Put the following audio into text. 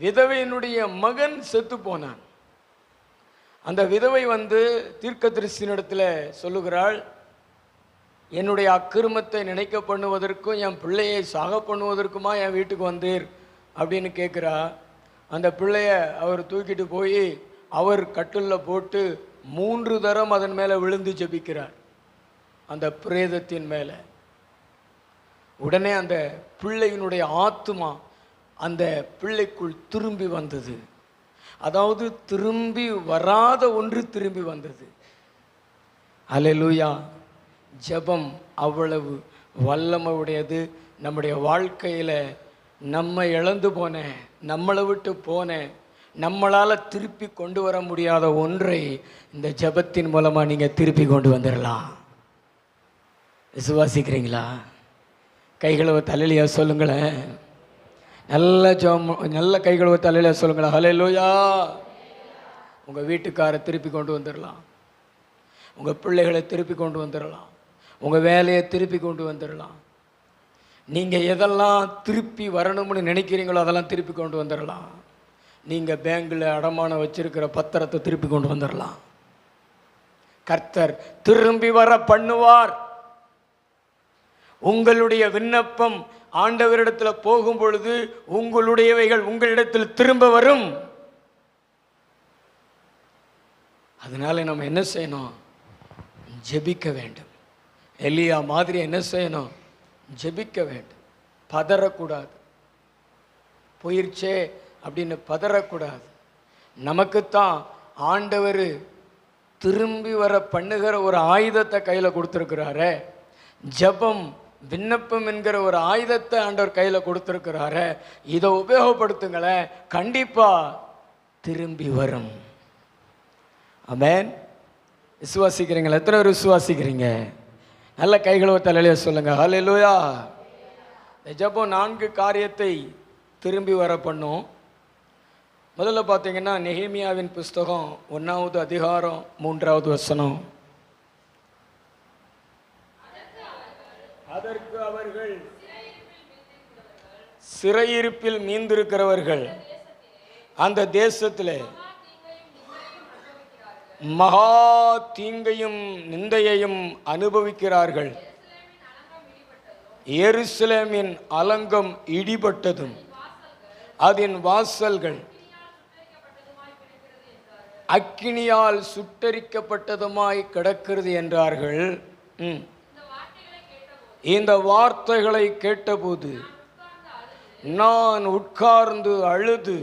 விதவையினுடைய மகன் செத்து போனான். அந்த விதவை தீர்க்கதரிசியினிடத்தில் சொல்லுகிறாள், என்னுடைய அக்கிரமத்தை நினைக்க பண்ணுவதற்கும் என் பிள்ளையை சாக பண்ணுவதற்குமா என் வீட்டுக்கு வந்தீர் அப்படின்னு கேட்குறா. அந்த பிள்ளைய அவர் தூக்கிட்டு போய் அவர் கட்டிலில் போட்டு 3 தரம் அதன் மேலே விழுந்து ஜெபிக்கிறார், அந்த பிரேதத்தின் மேலே. உடனே அந்த பிள்ளையினுடைய ஆத்துமா அந்த பிள்ளைக்குள் திரும்பி வந்தது. அதாவது திரும்பி வராத ஒன்று திரும்பி வந்தது. அல்லேலூயா. ஜெபம் அவ்வளவு வல்லமை உடையது. நம்முடைய வாழ்க்கையில் நம்ம இழந்து போன, நம்மளை விட்டு போன, நம்மளால் திருப்பி கொண்டு வர முடியாத ஒன்றை இந்த ஜெபத்தின் மூலமாக நீங்கள் திருப்பி கொண்டு வந்துடலாம். விசுவாசிக்கிறீங்களா? கைகளை தலையிலையா சொல்லுங்களேன். நல்ல ஜெபம், நல்ல கைகளை தலையிலையா சொல்லுங்களேன். ஹல்லேலூயா. உங்கள் வீட்டுக்காரை திருப்பி கொண்டு வந்துடலாம், உங்கள் பிள்ளைகளை திருப்பி கொண்டு வந்துடலாம், உங்கள் வேலையை திருப்பி கொண்டு வந்துடலாம். நீங்கள் எதெல்லாம் திருப்பி வரணும்னு நினைக்கிறீங்களோ அதெல்லாம் திருப்பி கொண்டு வந்துடலாம். நீங்கள் பேங்கில் அடமானம் வச்சிருக்கிற பத்திரத்தை திருப்பி கொண்டு வந்துடலாம். கர்த்தர் திரும்பி வர பண்ணுவார். உங்களுடைய விண்ணப்பம் ஆண்டவரிடத்தில் போகும் பொழுது உங்களுடையவைகள் உங்களிடத்தில் திரும்ப வரும். அதனால நம்ம என்ன செய்யணும்? ஜெபிக்க வேண்டும். எலியா மாதிரி என்ன செய்யணும்? ஜெபிக்க வேண்டும். பதறக்கூடாது. போயிடுச்சே அப்படின்னு பதறக்கூடாது. நமக்குத்தான் ஆண்டவர் திரும்பி வர பண்ணுகிற ஒரு ஆயுதத்தை கையில் கொடுத்துருக்கிறாரே. ஜெபம், விண்ணப்பம் என்கிற ஒரு ஆயுதத்தை ஆண்டவர் கையில் கொடுத்துருக்கிறாரு. இதை உபயோகப்படுத்துங்களேன், கண்டிப்பாக திரும்பி வரும். ஆமென். விசுவாசிக்கிறீங்களா? எத்தனை பேர் விசுவாசிக்கிறீங்க? நல்ல கைகளை தலையில சொல்லுங்க. ஹல்லேலூயா. ஜெபம் 4 காரியத்தை திரும்பி வர பண்ணும். முதல்ல பார்த்தீங்கன்னா நெகேமியாவின் புஸ்தகம் 1வது அதிகாரம் 3வது வசனம். அதற்கு அவர்கள், சிறையிருப்பில் மீந்திருக்கிறவர்கள் அந்த தேசத்தில் மகா தீங்கையும் நிந்தையையும் அனுபவிக்கிறார்கள். எருசலேமின் அலங்கம் இடிபட்டதும் அதன் வாசல்கள் அக்கினியால் சுட்டரிக்கப்பட்டதுமாய் கிடக்கிறது என்றார்கள். இந்த வார்த்தைகளை கேட்டபோது நான் உட்கார்ந்து அழுது